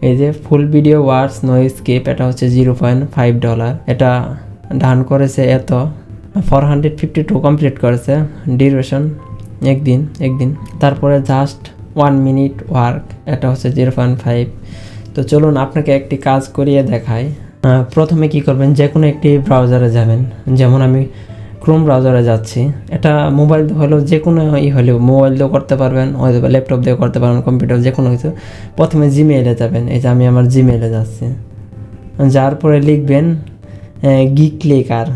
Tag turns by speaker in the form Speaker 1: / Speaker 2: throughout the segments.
Speaker 1: এই যে full video ওয়ার্স no skip, এটা হচ্ছে $0.5। এটা ডান করেছে এত 452 কমপ্লিট করেছে। ডিউরেশন একদিন। তারপরে জাস্ট 1 মিনিট ওয়ার্ক, এটা হচ্ছে 0.5। তো চলুন আপনাকে একটি কাজ করিয়ে দেখাই। প্রথমে কি করবেন, যে কোনো একটি ব্রাউজারে যাবেন। যেমন আমি ক্রোম ব্রাউজারে যাচ্ছি। এটা মোবাইল হলেও যে কোনো হলেও মোবাইল দিয়েও করতে পারবেন, হয়তো বা ল্যাপটপ দিয়েও করতে পারবেন, কম্পিউটার যে কোনো কিছু। প্রথমে জিমেইলে যাবেন। এই যে আমি আমার জিমেইলে যাচ্ছি। যার পরে লিখবেন ক্লিকার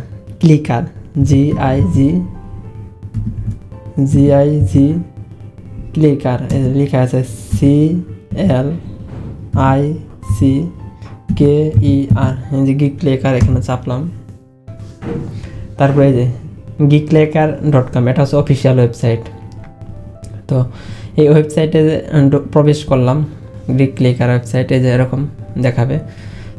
Speaker 1: GIG ক্লিকার, লেখা আছে CLICKER, যে ক্লিকার এখানে চাপলাম। তারপরে এই যে geeklecker.com, এটা হচ্ছে অফিসিয়াল ওয়েবসাইট। তো এই ওয়েবসাইটে প্রবেশ করলাম। geeklecker ওয়েবসাইটে যে এরকম দেখাবে।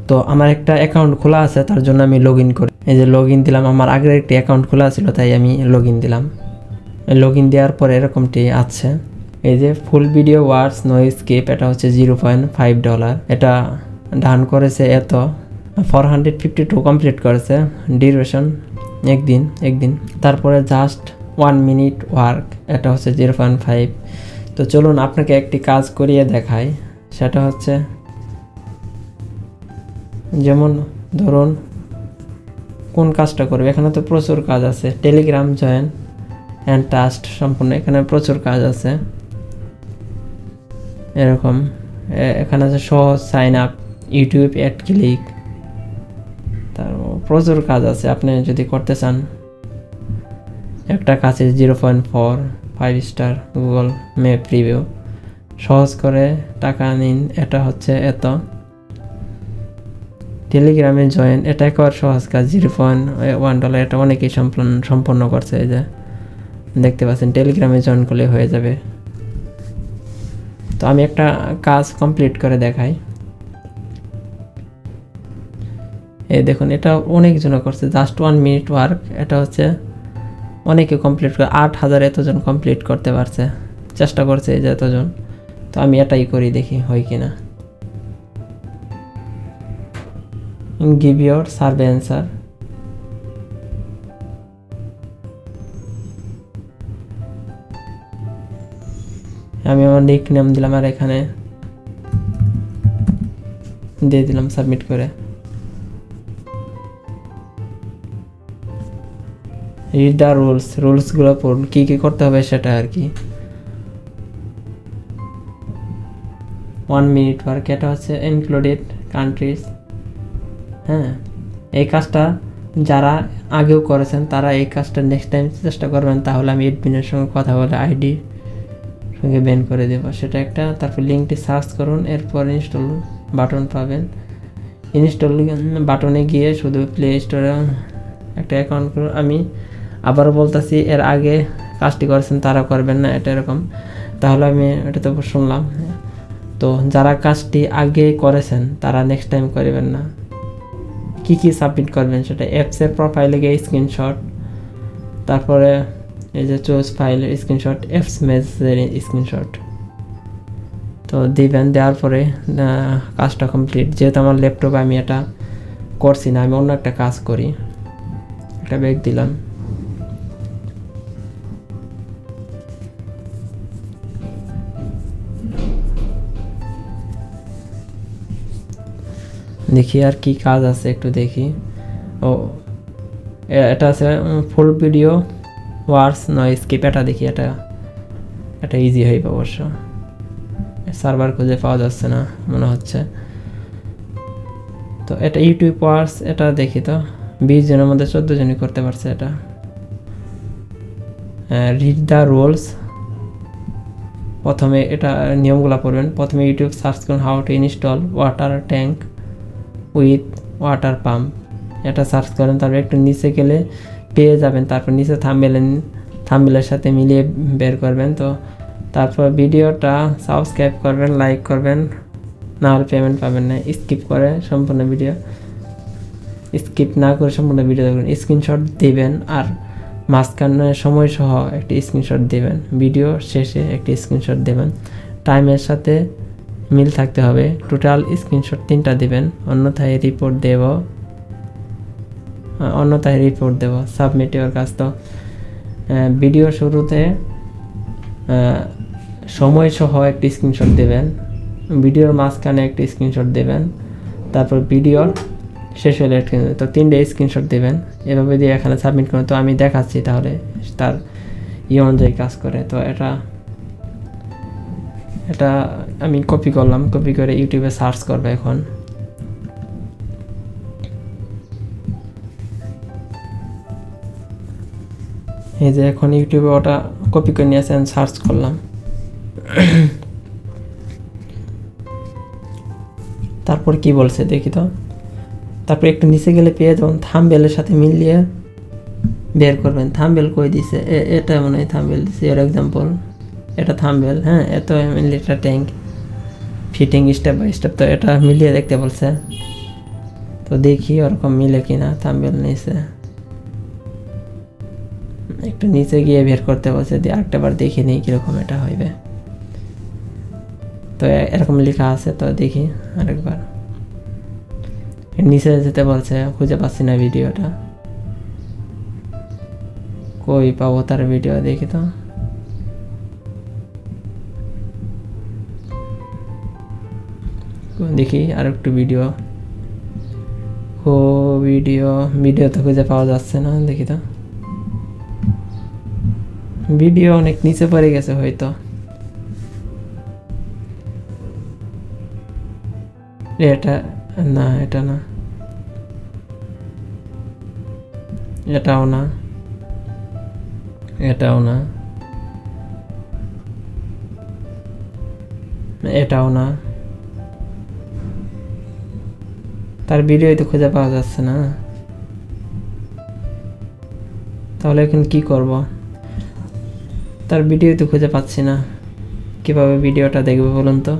Speaker 1: তো আমার একটা অ্যাকাউন্ট খোলা আছে, তার জন্য আমি লগ ইন করি। এই যে লগ ইন দিলাম। আমার আগের একটি অ্যাকাউন্ট খোলা ছিল, তাই আমি লগ ইন দিলাম। লগ ইন দেওয়ার পরে এরকমটি আছে। এই যে ফুল ভিডিও ওয়ার্স নো স্কিপ, এটা হচ্ছে $0.5। এটা ডান করেছে এত 452 কমপ্লিট করেছে। ডিউরেশন একদিন। তারপরে জাস্ট 1 মিনিট ওয়ার্ক, এটা হচ্ছে 0.5। তো চলুন আপনাকে একটি কাজ করিয়ে দেখাই। সেটা হচ্ছে, যেমন ধরুন কোন কাজটা করবে, এখানে তো প্রচুর কাজ আছে। টেলিগ্রাম জয়েন অ্যান্ড টাস্ক সম্পূর্ণ, এখানে প্রচুর কাজ আছে। এরকম এখানে আছে সহজ sign up, YouTube ad click, তার প্রচুর কাজ আছে। আপনি যদি করতে চান, একটা কাছে 0.4 5 স্টার গুগল ম্যাপ রিভিউ, সহজ করে টাকা নিন, এটা হচ্ছে এত। টেলিগ্রামে জয়েন, এটা একবার সহজ কাজ, $0.1। এটা অনেকেই সম্পন্ন করছে। এই যে দেখতে পাচ্ছেন, টেলিগ্রামে জয়েন করলে হয়ে যাবে। তো আমি একটা কাজ কমপ্লিট করে দেখাই। এই দেখুন, এটা অনেকজন করছে, জাস্ট 1 মিনিট ওয়ার্ক। এটা হচ্ছে অনেকে কমপ্লিট করে, 8,000 এতজন কমপ্লিট করতে পারছে, চেষ্টা করছে এই যে এতজন। তো আমি এটাই করি, দেখি হয় কিনা। Give your survey answer. আমি আমার নিক নেম দিলাম, আর এখানে দিয়ে দিলাম সাবমিট করে। রিড দ্য রুলসগুলো পড়ুন, কী কী করতে হবে সেটা আর কি। 1 মিনিট ওয়ার্ক, এটা হচ্ছে ইনক্লুডেড কান্ট্রিজ। হ্যাঁ, এই কাজটা যারা আগেও করেছেন তারা এই কাজটা নেক্সট টাইম চেষ্টা করবেন, তাহলে আমি এডমিনের সঙ্গে কথা বলে আইডি সঙ্গে ব্যান করে দেব, সেটা একটা। তারপর লিঙ্কটি সার্চ করুন, এরপর ইনস্টল বাটন পাবেন। ইনস্টল বাটনে গিয়ে শুধু প্লে স্টোরে একটা অ্যাকাউন্ট করুন। আমি আবারও বলতেছি, এর আগে কাজটি করেছেন তারা করবেন না, এটা এরকম। তাহলে আমি এটা তো শুনলাম। তো যারা কাজটি আগে করেছেন তারা নেক্সট টাইম করবেন না। কি সাবমিট করবেন সেটা, অ্যাপসের প্রোফাইলে গিয়ে স্ক্রিনশট, তারপরে এই যে চুজ ফাইলের স্ক্রিনশট, অ্যাপস মেসেজের স্ক্রিনশট তো দিবেন। দেওয়ার পরে কাজটা কমপ্লিট। যেহেতু আমার ল্যাপটপে আমি এটা করছি না, আমি অন্য একটা কাজ করি, একটা ব্যাগ দিলাম। দেখি আর কি কাজ আছে, একটু দেখি। ও, এটা আছে ফুল ভিডিও ওয়ার্স নো স্কিপ, এটা দেখি। এটা ইজি হইবে অবশ্য। সার্ভার খুঁজে পাওয়া যাচ্ছে না মনে হচ্ছে। তো এটা ইউটিউব ওয়ার্স, এটা দেখি। তো 20 জনের মধ্যে 14 জনই করতে পারছে এটা। রিড দ্য রুলস, প্রথমে এটা নিয়মগুলো পড়বেন। প্রথমে ইউটিউব সার্চ করুন, how to install water tank with water pump, এটা সার্চ করেন। তারপর একটু নিচে গেলে পেয়ে যাবেন। তারপর নিচে থাম্বনেলের সাথে মিলিয়ে বের করবেন। তো তারপর ভিডিওটা সাবস্ক্রাইব করবেন, লাইক করবেন, না হলে পেমেন্ট পাবেন না। স্কিপ করে সম্পূর্ণ ভিডিও, স্কিপ না করে সম্পূর্ণ ভিডিও দেখবেন। স্ক্রিনশট দিবেন, আর মাঝখানে সময় সহ একটি স্ক্রিনশট দেবেন। ভিডিও শেষে একটি স্ক্রিনশট দেবেন। টাইমের সাথে মিল থাকতে হবে। টোটাল স্ক্রিনশট 3টা দিবেন, অন্যথায় রিপোর্ট দেব। সাবমিট ইওর কাজ। তো ভিডিও শুরুতে সময় সহ একটি স্ক্রিনশট দেবেন, ভিডিওর মাঝখানে একটি স্ক্রিনশট দেবেন, তারপর ভিডিওর শেষ হলে একটি, তো 3টে স্ক্রিনশট দেবেন। এভাবে দিয়ে এখানে সাবমিট করুন। তো আমি দেখাচ্ছি তাহলে তার অনুযায়ী কাজ করে। তো এটা আমি কপি করলাম, কপি করে ইউটিউবে সার্চ করবে এখন। এই যে এখন ইউটিউবে ওটা কপি করে নিয়ে আসেন, সার্চ করলাম। তারপর কি বলছে দেখি তো। তারপর একটু নিচে গেলে পেয়ে যাবেন, থাম্বনেলের সাথে মিলিয়ে বের করবেন। থাম্বনেল কই দিছে, এটা মনে হয় থাম্বনেল দিছে। এর এক্সাম্পল এটা থাম্বনেল, হ্যাঁ, এত litre tank fitting step by step. তো এটা মিলিয়ে দেখতে বলছে। তো দেখি ওরকম মিলে কিনা। থাম্বনেল নিচে একটু নিচে গিয়ে বের করতে বলছে, দিয়ে আরেকটাবার দেখে নিই কীরকম এটা হইবে। তো এরকম লেখা আছে, তো দেখি আরেকবার। নিচে যেতে বলছে, খুঁজে পাচ্ছি না ভিডিওটা, কই পাবো তার ভিডিও, দেখি তো। দেখি আর একটু ভিডিও তো খুঁজে পাওয়া যাচ্ছে না, দেখি তো। ভিডিও অনেক নিচে পড়ে গেছে হয়তো। এটা না, এটা না, এটাও না, এটাও না, এটাও না। তার ভিডিও তো খুঁজে পাওয়া যাচ্ছে না। তাহলে এখন কি করব? তার ভিডিও তো খুঁজে পাচ্ছি না, কিভাবে ভিডিওটা দেখবে বলুন তো।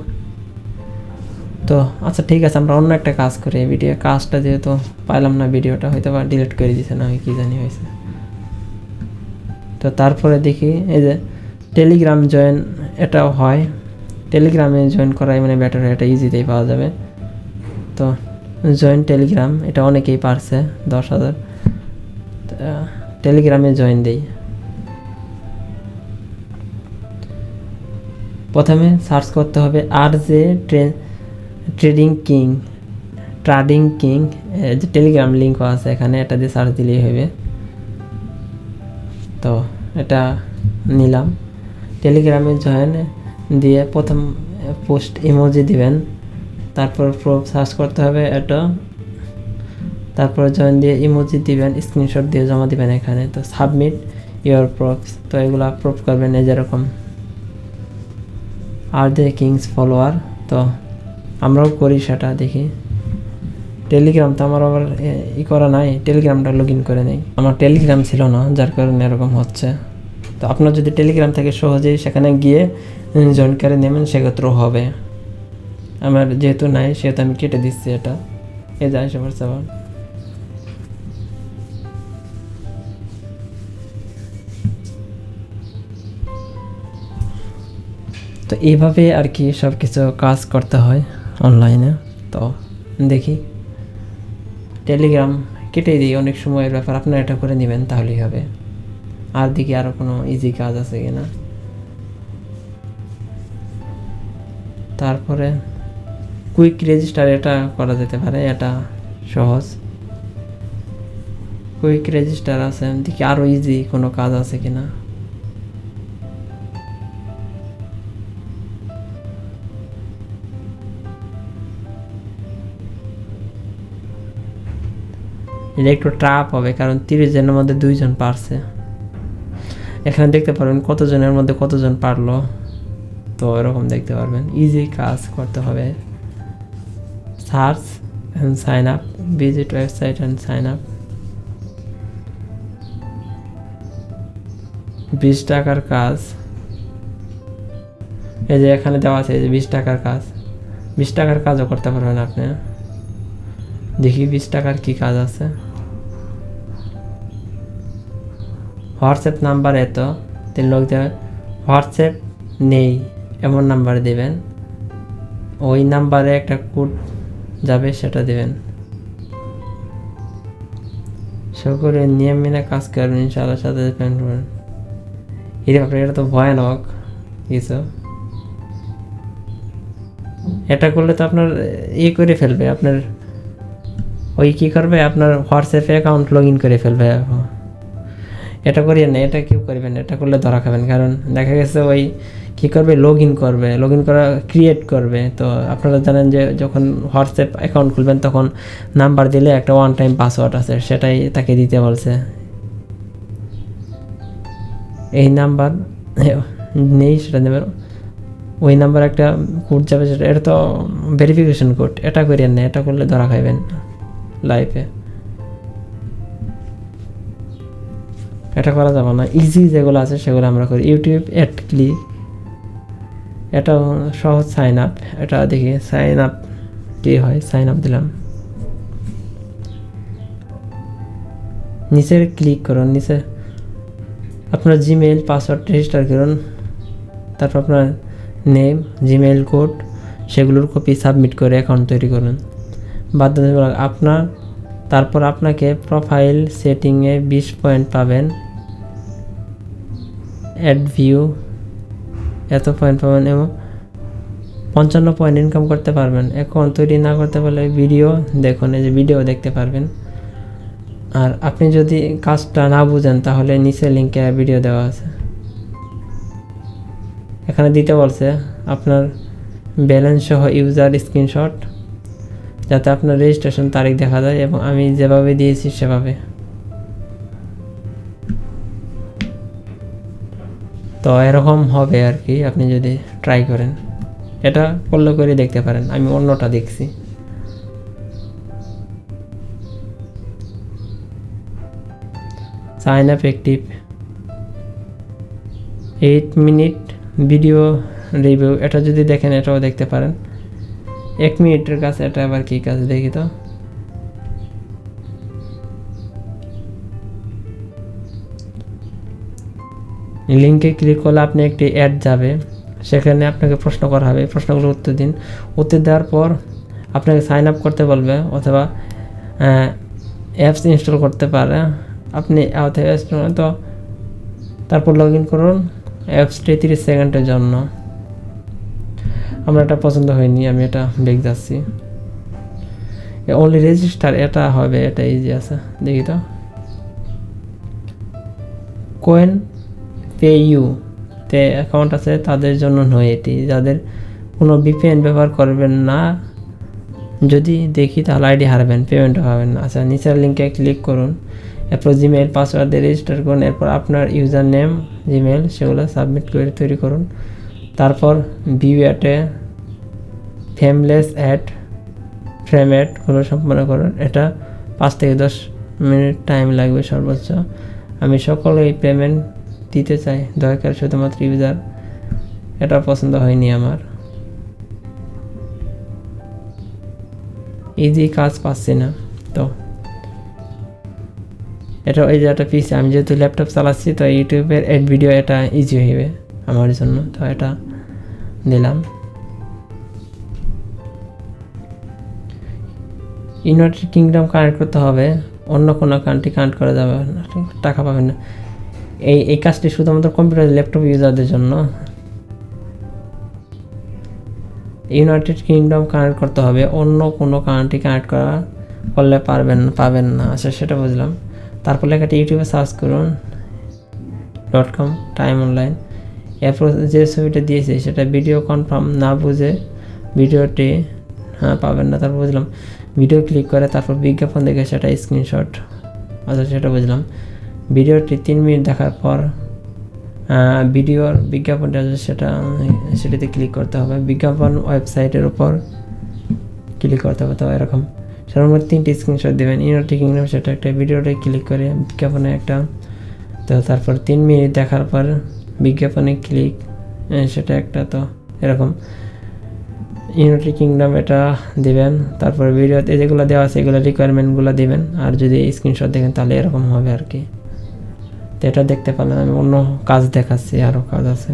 Speaker 1: তো আচ্ছা ঠিক আছে, আমরা অন্য একটা কাজ করি। ভিডিও কাজটা যেহেতু পাইলাম না, ভিডিওটা হয়তো বা ডিলিট করে দিছে না, কি জানি হয়েছে। তো তারপরে দেখি এই যে টেলিগ্রাম জয়েন, এটাও হয়। টেলিগ্রামে জয়েন করাই মানে বেটার হয়, এটা ইজিতেই পাওয়া যাবে। তো জয়েন টেলিগ্রাম, এটা অনেকেই পারছে, 10,000। টেলিগ্রামে জয়েন দেই। প্রথমে সার্চ করতে হবে RJ ট্রেডিং কিং, যে টেলিগ্রাম লিঙ্কও আছে এখানে, এটা দিয়ে সার্চ দিলেই হবে। তো এটা নিলাম। টেলিগ্রামে জয়েন দিয়ে প্রথম পোস্ট ইমোজি দিবেন, তারপর প্রুফ সার্চ করতে হবে এটা, তারপর জয়েন দিয়ে ইমোজি দিবেন, স্ক্রিনশট দিয়ে জমা দিবেন এখানে। তো সাবমিট ইওর প্রুফস, তো এগুলো প্রুফ করবেন এই যেরকম RJ কিংস ফলোয়ার। তো আমরাও করি সেটা, দেখি। টেলিগ্রাম তো আমার আবার করা নাই, টেলিগ্রামটা লগ ইন করে নেই। আমার টেলিগ্রাম ছিল না, যার কারণে এরকম হচ্ছে। তো আপনার যদি টেলিগ্রাম থেকে সহজেই সেখানে গিয়ে জয়েন করে নেবেন, সেক্ষেত্রেও হবে। আমার যেহেতু নাই, সেহেতু আমি কেটে দিচ্ছি এটা। এই যায় সবার সবার। তো এইভাবে আর কি সব কিছু কাজ করতে হয় অনলাইনে। তো দেখি টেলিগ্রাম কেটে দিই, অনেক সময়ের ব্যাপার। আপনারা এটা করে নেবেন, তাহলেই হবে। আর দেখি আরও কোনো ইজি কাজ আছে কিনা। তারপরে কুইক রেজিস্টার, এটা করা যেতে পারে, এটা সহজ। কুইক রেজিস্টার আছে, দেখি আরও ইজি কোনো কাজ আছে কিনা। এটা একটু ট্রাপ হবে, কারণ 30 জনের মধ্যে 2 জন পারছে। এখানে দেখতে পারবেন কতজনের মধ্যে কতজন পারলো, তো এরকম দেখতে পারবেন। ইজি কাজ করতে হবে। Search and sign up, visit website and sign up. 20 টাকার কাজ, এই যে এখানে দেওয়া আছে, এই যে 20 টাকার কাজ। 20 টাকার কাজও করতে পারবেন আপনি। দেখি 20 টাকার কি কাজ আছে। হোয়াটসঅ্যাপ নাম্বার এত, 3 লোক দেবেন। হোয়াটসঅ্যাপ নেই এমন নাম্বার দেবেন। ওই নাম্বারে একটা কোড যাবে, সেটা দেবেন। সকলে নিয়ম মেনে কাজ করবেন, ইনশাআল্লাহ সাথে পেমেন্ট করবেন। এটা তো ভয়ানক কিছু। এটা করলে তো আপনার করে ফেলবে, আপনার ওই কী করবে, আপনার হোয়াটসঅ্যাপে অ্যাকাউন্ট লগ ইন করে ফেলবে। এটা করিয়ে না, এটা কেউ করবেন, এটা করলে ধরা খাবেন। কারণ দেখা গেছে ওই কী করবে, লগ ইন করা ক্রিয়েট করবে। তো আপনারা জানেন যে যখন হোয়াটসঅ্যাপ অ্যাকাউন্ট খুলবেন তখন নাম্বার দিলে একটা ওয়ান টাইম পাসওয়ার্ড আছে, সেটাই তাকে দিতে বলছে। এই নাম্বার নেই, সেটা নেবেন। ওই নাম্বার একটা কোড যাবে, সেটা এটা তো ভেরিফিকেশন কোড। এটা করিয়েন না, এটা করলে ধরা খাইবেন লাইফে। এটা করা যাবে না। ইজি যেগুলো আছে সেগুলো আমরা করি। ইউটিউব অ্যাড ক্লিক, এটাও সহজ। সাইন আপ, এটা দেখি সাইন আপ কি হয়। সাইন আপ দিলাম, নিচে ক্লিক করুন। নিচে আপনার জিমেইল পাসওয়ার্ড রেজিস্টার করুন, তারপর আপনার নেম, জিমেইল কোড, সেগুলোর কপি সাবমিট করে অ্যাকাউন্ট তৈরি করুন বাধ্যতামূলক আপনার। তারপর আপনাকে প্রোফাইল সেটিংয়ে 20 পয়েন্ট পাবেন, অ্যাড ভিউ এত পয়েন্ট পাবেন এবং 55 পয়েন্ট ইনকাম করতে পারবেন। অ্যাকাউন্ট তৈরি না করতে পারলে ভিডিও দেখুন, এই যে ভিডিও দেখতে পারবেন। আর আপনি যদি কাজটা না বুঝেন তাহলে নিচে লিঙ্কে ভিডিও দেওয়া আছে, এখানে দিতে বলছে আপনার ব্যালেন্স সহ ইউজার স্ক্রিনশট, যাতে আপনার রেজিস্ট্রেশন তারিখ দেখা যায় এবং আমি যেভাবে দিয়েছি সেভাবে। তো এরকম হবে আর কি, আপনি যদি ট্রাই করেন। এটা করলে করে দেখতে পারেন, আমি অন্যটা দেখছি। Sign up active, 8 minute video review, এটা যদি দেখেন এটাও দেখতে পারেন। 1 মিনিটের কাছে এটা আবার কী কাজ দেখি তো। লিঙ্কে ক্লিক করলে আপনি একটি অ্যাড যাবে, সেখানে আপনাকে প্রশ্ন করা হবে। প্রশ্নগুলো উত্তর দিন। উত্তর দেওয়ার পর আপনাকে সাইন আপ করতে বলবে, অথবা অ্যাপস ইনস্টল করতে পারে। আপনি তো তারপর লগ ইন করুন অ্যাপসটি 30 সেকেন্ডের জন্য। আমার এটা পছন্দ হয়নি, আমি এটা বেগ যাচ্ছি। অনলি রেজিস্টার, এটা হবে, এটা ইজি আছে। দেখি তো, কোয়েন পে ইউ তে অ্যাকাউন্ট আছে তাদের জন্য নয় এটি, যাদের কোনো VPN ব্যবহার করবেন না। যদি দেখি তাহলে আইডি হারাবেন, পেমেন্টও পাবেন না। আচ্ছা, নিচের লিঙ্কে ক্লিক করুন, এরপর জিমেইল পাসওয়ার্ড দিয়ে রেজিস্টার করুন। এরপর আপনার ইউজার নেম, জিমেইল সেগুলো সাবমিট করে তৈরি করুন। তারপর ভিউ অ্যাডে ফ্রেমলেস ফ্রেম অ্যাডগুলো সম্পন্ন করুন। এটা 5 থেকে 10 মিনিট টাইম লাগবে সর্বোচ্চ। আমি সকলেই পেমেন্ট দিতে চাই, দয়া করে শুধুমাত্র ইউজার। এটা পছন্দ হয়নি আমার, ইজি কাজ পাচ্ছি না। তো এটা এই যে একটা পিসি, আমি যেহেতু ল্যাপটপ চালাচ্ছি তো ইউটিউবের অ্যাড ভিডিও এটা ইজি হইবে আমার জন্য। তো এটা দিলাম। ইউনাইটেড কিংডম কানেক্ট করতে হবে, অন্য কোনো কান্ট্রি কানেক্ট করা যাবে না, টাকা পাবেন না। এই কাজটি শুধুমাত্র কম্পিউটার ল্যাপটপ ইউজারদের জন্য। ইউনাইটেড কিংডম কানেক্ট করতে হবে, অন্য কোনো কান্ট্রি কানেক্ট করলে পাবেন না। আচ্ছা, সেটা বুঝলাম। তারপর লেখাটি ইউটিউবে সার্চ করুন .com টাইম অনলাইন। এরপর যে ছবিটা দিয়েছে সেটা ভিডিও কনফার্ম না বুঝে ভিডিওটি পাবেন না। তারপর বুঝলাম ভিডিও ক্লিক করে তারপর বিজ্ঞাপন দেখে সেটা স্ক্রিনশট। আচ্ছা, সেটা বুঝলাম। ভিডিওটি 3 মিনিট দেখার পর ভিডিওর বিজ্ঞাপনটা আছে সেটাতে ক্লিক করতে হবে। বিজ্ঞাপন ওয়েবসাইটের উপর ক্লিক করতে হবে। তো এরকম সর্বমোট 3টি স্ক্রিনশট দেবেন। ইউনাইটেড কিংডম সেটা একটা, ভিডিওটা ক্লিক করে বিজ্ঞাপনে একটা। তো তারপর 3 মিনিট দেখার পর বিজ্ঞাপনে ক্লিক, সেটা একটা। তো এরকম ইউনাইটেড কিংডম এটা দিবেন। তারপর ভিডিওতে যেগুলো দেওয়া আছে এগুলো রিকোয়ারমেন্টগুলো দিবেন। আর যদি স্ক্রিনশট দেখেন তাহলে এরকম হবে আর কি। তো এটা দেখতে পারলেন। আমি অন্য কাজ দেখাচ্ছি, আরও কাজ আছে।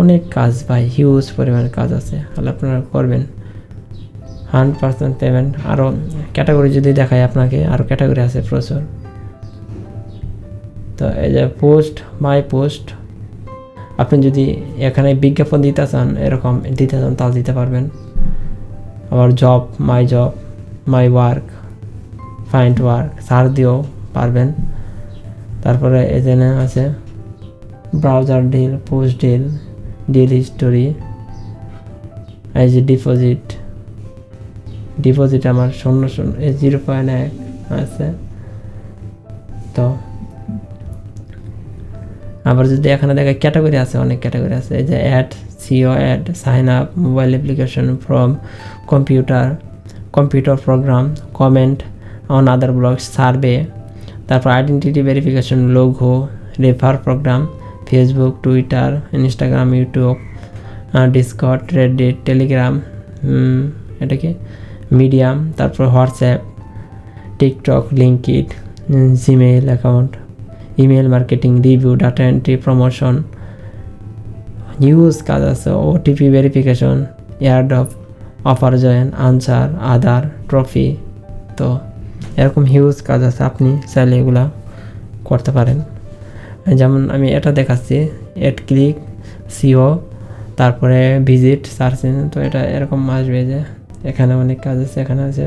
Speaker 1: অনেক কাজ ভাই, হিউজ পরিমাণে কাজ আছে, তাহলে আপনারা করবেন। 100% পেমেন্ট। আরও ক্যাটাগরি যদি দেখায় আপনাকে, আরও ক্যাটাগরি আছে প্রচুর। তো এই যে পোস্ট, মাই পোস্ট, আপনি যদি এখানে বিজ্ঞাপন দিতে চান, এরকম দিতে চান, তাও দিতে পারবেন। আবার job, my work, find work, search দিয়েও পারবেন। তারপরে এখানে আছে browser deal, post deal, deal history, এই যে ডিপোজিট আমার 0.1 আছে। তো আবার যদি এখানে দেখে ক্যাটাগরি আছে, অনেক ক্যাটাগরি আছে। এই যে ad, SEO ad, sign up, mobile application, from computer program, comment on other blogs, survey, তারপর identity verification, logo, refer program, Facebook, Twitter, Instagram, YouTube, Discord, Reddit, Telegram, এটা কি মিডিয়াম, তারপর WhatsApp, TikTok, linked, Gmail account, email marketing, review, data entry, promotion, huge কাজ আছে। OTP verification, airdrop, offer join, answer, Aadhaar, trophy. তো এরকম huge কাজ আছে, আপনি চাইলে এগুলা করতে পারেন। যেমন আমি এটা দেখাচ্ছি, এড ক্লিক, সিও, তারপরে ভিজিট, সার্চ ইঞ্জিন। তো এটা এরকম আসবে যে এখানে অনেক কাজ আছে। এখানে আছে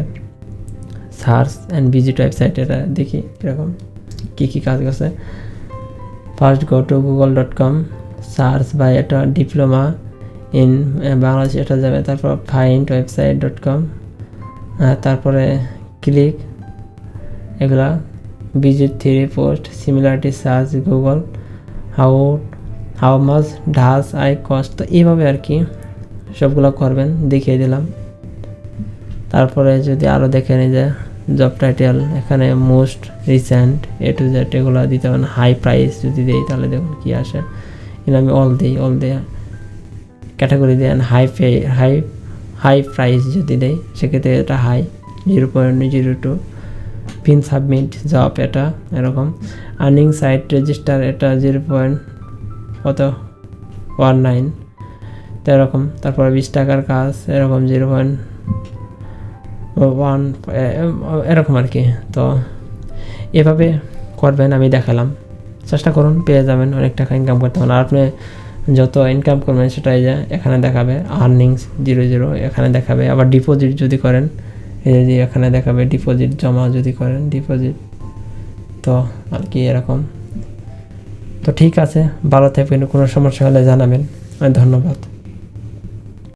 Speaker 1: সার্চ অ্যান্ড ভিজিট ওয়েবসাইট, এটা দেখি এরকম কী কাজ করছে। First go to google.com, search বা এটা ডিপ্লোমা ইন বাংলাদেশ, এটা যাবে। তারপর ফাইন্ড ওয়েবসাইট.com, তারপরে ক্লিক, এগুলা visit, three post, similarity, search, Google, how much does I cost. তো এইভাবে আর কি সবগুলো করবেন, দেখিয়ে দিলাম। তারপরে যদি আরও দেখে নিই যে জব টাইটেল, এখানে most recent, A to Z, এগুলো দিতে পারেন। হাই প্রাইস যদি দিই তাহলে দেখুন কী আসে। কিন্তু আমি অল দিই, ক্যাটাগরি দেন হাই প্রাইস যদি দেই, সেক্ষেত্রে এটা হাই, 0.02, পিন সাবমিট, জব, এটা এরকম। আর্নিং সাইট রেজিস্টার, এটা 0.19, তো এরকম। তারপরে 20 টাকার কাজ, এরকম 0.1, এরকম আর কি। তো এভাবে করবেন, আমি দেখালাম, চেষ্টা করুন, পেয়ে যাবেন, অনেক টাকা ইনকাম করতে পারেন। আর আপনি যত ইনকাম করবেন সেটাই যে এখানে দেখাবে, আর্নিংস 0 এখানে দেখাবে। আবার ডিপোজিট যদি করেন, এই যে এখানে দেখাবে ডিপোজিট, জমা যদি করেন ডিপোজিট। তো আর কি এরকম। তো ঠিক আছে, ভালো থাকবেন, কোনো সমস্যা হলে জানাবেন। ধন্যবাদ।